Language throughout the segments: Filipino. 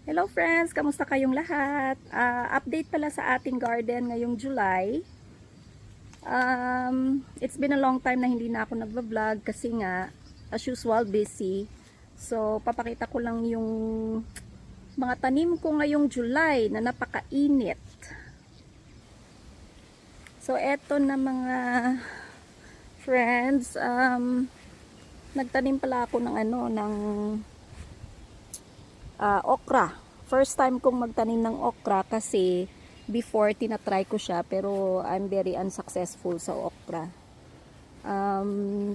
Hello friends, kamusta kayong lahat? Update pala sa ating garden ngayong July. It's been a long time na hindi na ako nagva-vlog kasi nga, as usual, busy. So, papakita ko lang yung mga tanim ko ngayong July na napakainit. So, eto na mga friends, nagtanim pala ako ng okra. First time kong magtanim ng okra kasi before tinatry ko siya pero I'm very unsuccessful sa okra.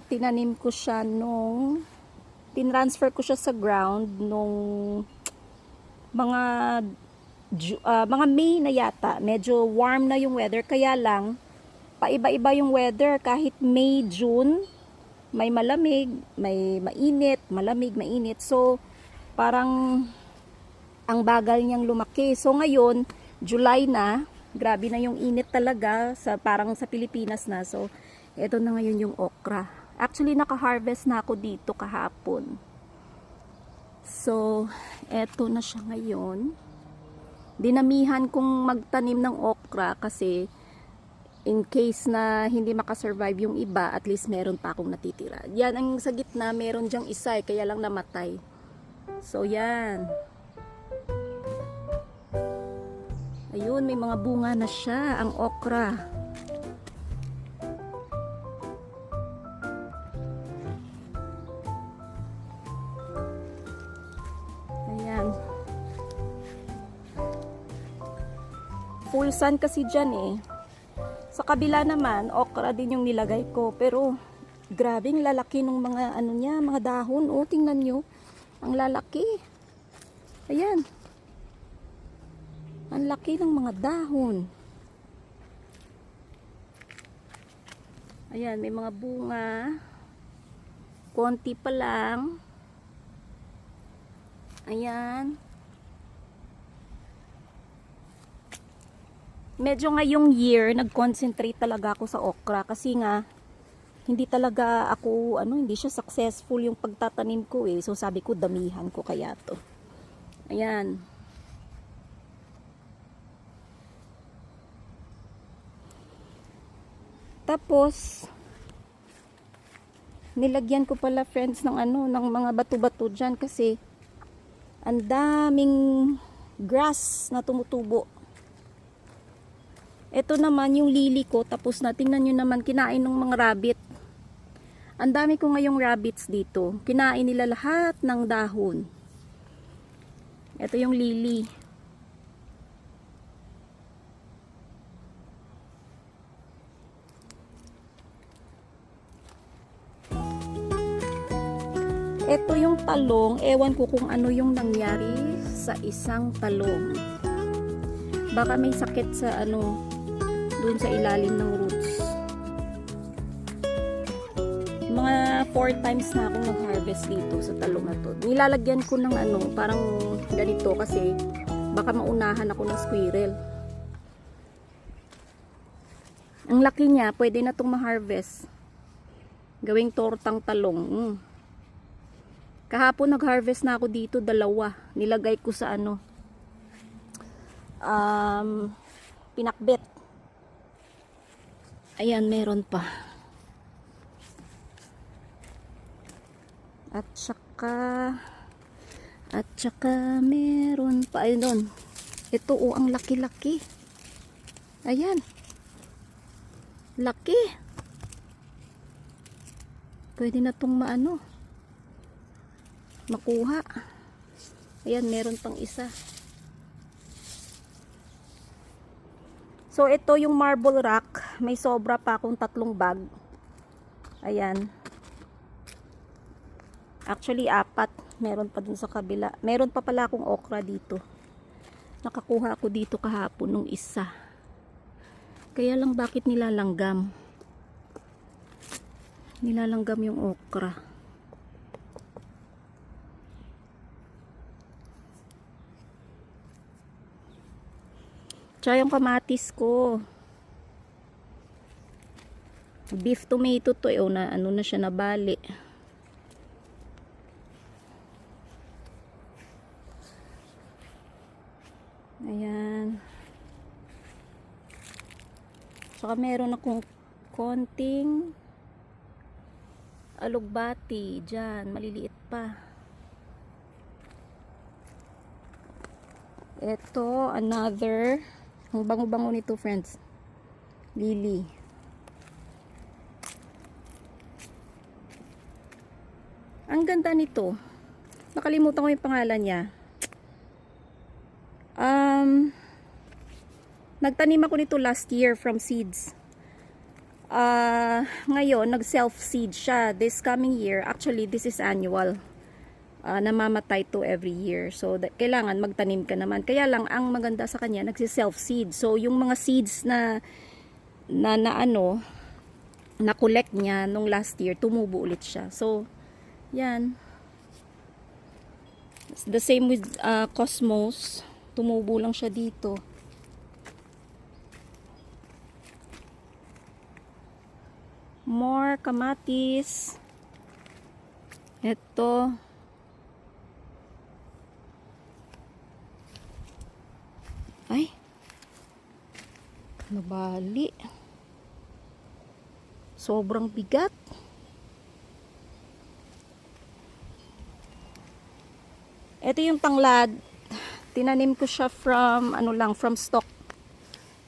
Tinanim ko siya tinransfer ko siya sa ground nung mga May na yata. Medyo warm na yung weather kaya lang paiba-iba yung weather kahit May, June may malamig, may mainit, malamig, mainit. So parang ang bagal niyang lumaki. So ngayon, July na, grabe na yung init talaga, parang sa Pilipinas na. So, eto na ngayon yung okra. Actually, naka-harvest na ako dito kahapon. So, eto na siya ngayon. Dinamihan kong magtanim ng okra kasi in case na hindi makasurvive yung iba, at least meron pa akong natitira. Yan, ang sa gitna, meron dyang isa, kaya lang namatay. So, yan. Ayun, may mga bunga na siya, ang okra. Ayan. Full sun kasi dyan eh. Sa kabila naman, okra din yung nilagay ko. Pero, grabing lalaki ng mga mga dahon. O, tingnan nyo. Ang lalaki. Ayan. Ang laki ng mga dahon. Ayan, may mga bunga. Konti pa lang. Ayan. Medyo ngayong year, nag-concentrate talaga ako sa okra. Kasi nga, hindi talaga ako, hindi siya successful yung pagtatanim ko eh. So sabi ko, damihan ko kaya to. Ayan. Tapos, nilagyan ko pala friends ng ng mga bato-bato dyan kasi ang daming grass na tumutubo. Ito naman yung lili ko, tapos na tingnan nyo naman, kinain ng mga rabbit. Ang dami ko ngayong rabbits dito. Kinain nila lahat ng dahon. Ito yung lili. Ito yung talong, ewan ko kung ano yung nangyari sa isang talong. Baka may sakit sa dun sa ilalim ng roots. Mga 4 times na akong nag-harvest dito sa talong na to. Nilalagyan ko ng parang ganito kasi baka maunahan ako ng squirrel. Ang laki niya, pwede na itong ma-harvest. Gawing tortang talong. Kahapon nag-harvest na ako dito, 2. Nilagay ko sa pinakbet. Ayan, meron pa. At saka meron pa. Ayun. Ito ang laki-laki. Ayan. Laki. Pwede na itong makuha. Ayan, meron pang isa. So, ito yung marble rock. May sobra pa akong 3 bag. Ayan. Actually, 4. Meron pa dun sa kabila. Meron pa pala akong okra dito. Nakakuha ako dito kahapon nung isa. Kaya lang bakit nilalanggam? Nilalanggam yung okra. Tsaka yung kamatis ko. Beef tomato to eh. Na siya, nabali. Ayan. Saka meron akong konting alugbati dyan, maliliit pa. Ito, another. Ang bango-bango nito, friends. Lily. Ang ganda nito. Nakalimutan ko yung pangalan niya. Nagtanim ako nito last year from seeds. Ngayon, nag-self-seed siya. This coming year, actually, this is annual. Namamatay to every year. So, kailangan magtanim ka naman. Kaya lang, ang maganda sa kanya, nagsi-self-seed. So, yung mga seeds na na-collect niya nung last year, tumubo ulit siya. So, yan. The same with Cosmos. Tumubo lang siya dito. More kamatis. Ito. Ay. Nabali. Sobrang bigat. Ito yung tanglad. Tinanim ko siya from from stock.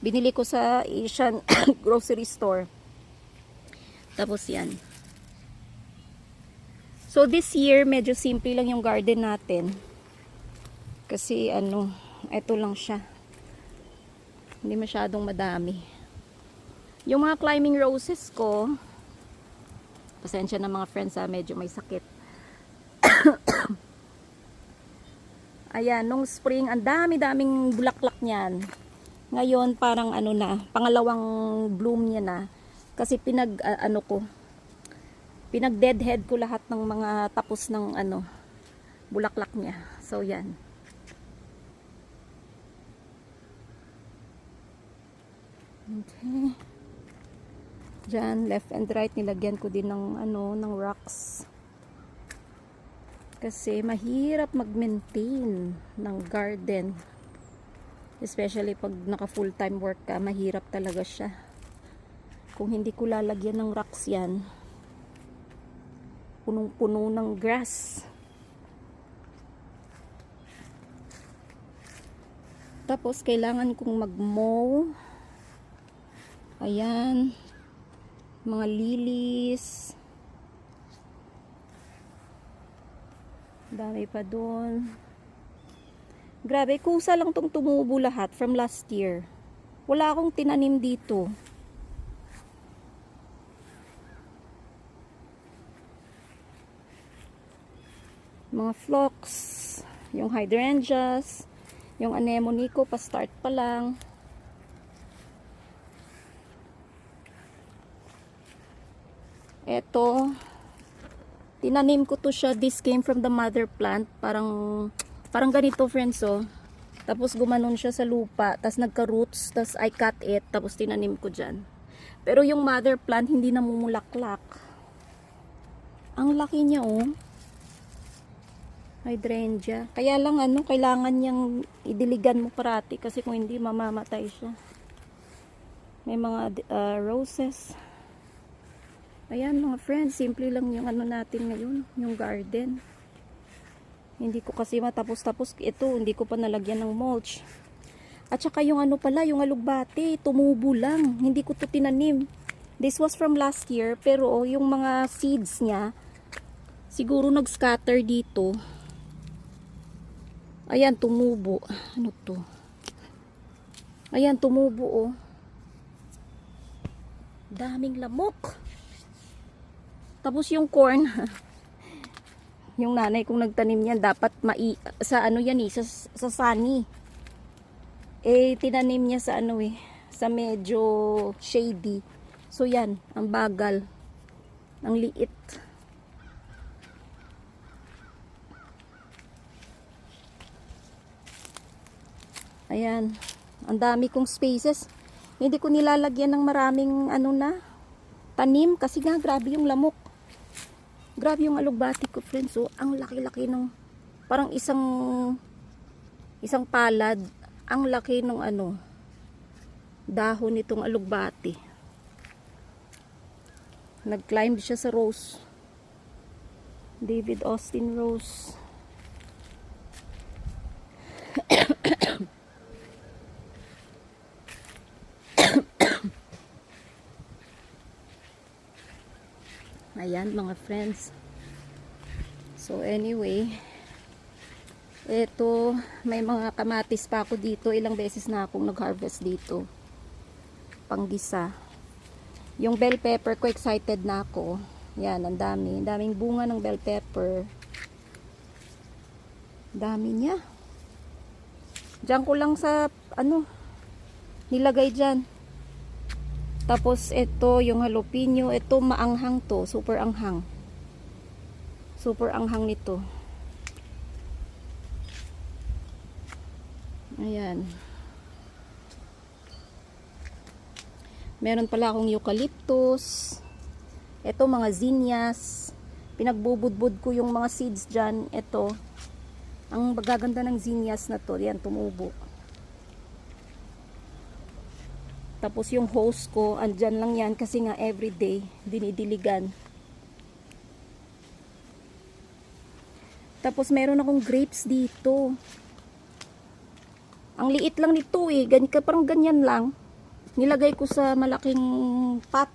Binili ko sa Asian grocery store. Tapos yan. So this year medyo simple lang yung garden natin. Kasi ito lang siya. Hindi masyadong madami. Yung mga climbing roses ko, pasensya na mga friends medyo may sakit. Ayan, nung spring, ang dami-daming bulaklak niyan. Ngayon, parang pangalawang bloom niya na. Kasi pinag-deadhead ko lahat ng mga tapos ng bulaklak niya. So, yan. Okay. Diyan, left and right, nilagyan ko din ng ng rocks. Kasi mahirap mag-maintain ng garden. Especially pag naka full-time work ka, mahirap talaga siya. Kung hindi ko lalagyan ng rocks yan, punong-puno ng grass. Tapos, kailangan kong mag-mow. Ayan. Mga lilies. Dami pa doon. Grabe, kusa lang tong tumubo lahat from last year. Wala akong tinanim dito. Mga phlox, yung hydrangeas, yung anemone ko, pa-start pa lang. Eto, tinanim ko to siya. This came from the mother plant. Parang ganito, friends, oh. Tapos gumanon siya sa lupa, tapos nagka-roots, tapos I cut it, tapos tinanim ko dyan. Pero yung mother plant hindi namumulaklak. Ang laki niya, oh. Hydrangea. Kaya lang kailangan niyang idiligan mo parati kasi kung hindi mamamatay siya. May mga roses. Ayan mga friends, simple lang yung natin ngayon, yung garden. Hindi ko kasi matapos-tapos ito, hindi ko pa nalagyan ng mulch. At saka yung pala, yung alugbati, tumubo lang. Hindi ko to tinanim. This was from last year, pero yung mga seeds niya, siguro nag-scatter dito. Ayan, tumubo. Ano to? Ayan, tumubo, oh. Daming lamok. Tapos yung corn, yung nanay kong nagtanim yan, dapat sa sa sunny. Tinanim niya sa sa medyo shady. So yan, ang bagal. Ang liit. Ayan, ang dami kong spaces. Hindi ko nilalagyan ng maraming tanim kasi nga grabe yung lamok. Grabe yung alugbati ko, friends. So, ang laki-laki ng parang isang palad. Ang laki ng ano, dahon nitong alugbati. Nag-climb siya sa rose. David Austin rose. Ayan mga friends. So anyway, eto, may mga kamatis pa ako dito. Ilang beses na akong nag-harvest dito. Panggisa. Yung bell pepper ko, excited na ako. Yan, ang dami. Ang daming bunga ng bell pepper. Dami niya. Diyan ko lang sa, ano, nilagay dyan. Tapos, ito, yung jalapeno. Ito, maanghang to. Super anghang. Super anghang nito. Ayan. Meron pala akong eucalyptus. Ito, mga zinnias. Pinagbubudbud ko yung mga seeds dyan. Ito. Ang magaganda ng zinnias na to. Yan, tumubo. Tapos yung hose ko, andyan lang yan kasi nga everyday dinidiligan. Tapos meron akong grapes dito. Ang liit lang nito eh. Parang ganyan lang. Nilagay ko sa malaking pot.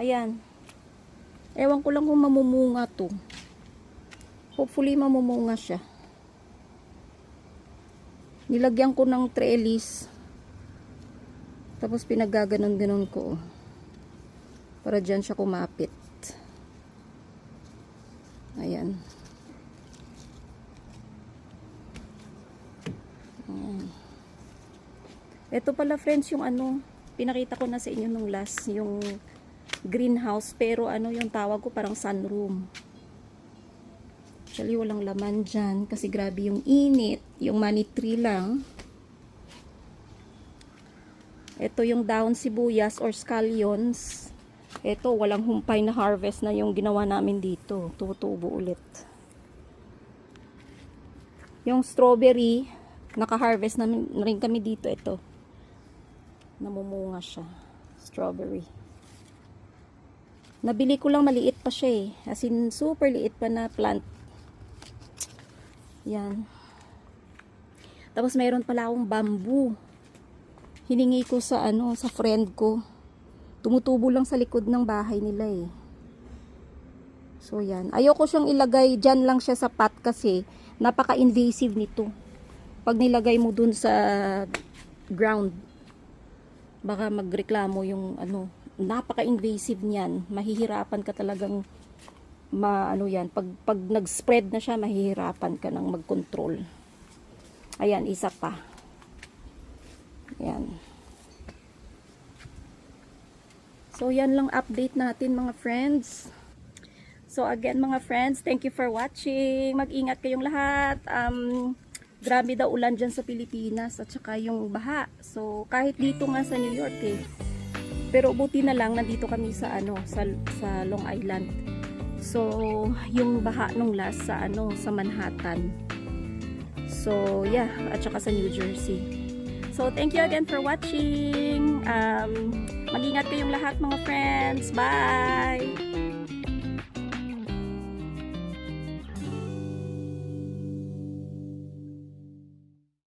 Ayan. Ewan ko lang kung mamumunga to. Hopefully mamumunga siya. Nilagyan ko ng trellis. Tapos pinagaganon-ganon ko. Para dyan siya kumapit. Ayan. Ayan. Ito pala friends yung ano, pinakita ko na sa inyo nung last, yung greenhouse, pero ano yung tawag ko, parang sunroom. Actually walang laman dyan kasi grabe yung init, yung money tree lang. Ito yung daon sibuyas or scallions. Ito, walang humpay na harvest na yung ginawa namin dito. Tutubo ulit. Yung strawberry, naka-harvest na rin kami dito. Ito. Namumunga siya. Strawberry. Nabili ko lang, maliit pa siya eh. As in, super liit pa na plant. Yan. Tapos mayroon pala akong bamboo. Hiningi ko sa ano, sa friend ko. Tumutubo lang sa likod ng bahay nila eh. So yan. Ayoko siyang ilagay dyan lang siya sa pot kasi napaka-invasive nito. Pag nilagay mo dun sa ground, baka magreklamo yung ano, napaka-invasive niyan. Mahihirapan ka talagang ano yan. Pag nag-spread na siya, mahihirapan ka nang mag-control. Ayan, isa pa. Yan. So, yan lang update natin mga friends. So, again mga friends, thank you for watching. Mag-ingat kayong lahat. Grabe daw ulan dyan sa Pilipinas at saka yung baha. So, kahit dito nga sa New York eh. Pero buti na lang, nandito kami sa ano, sa Long Island. So, yung baha nung last sa ano, sa Manhattan. So, yeah, at saka sa New Jersey. So, thank you again for watching. Mag-ingat kayong lahat mga friends. Bye!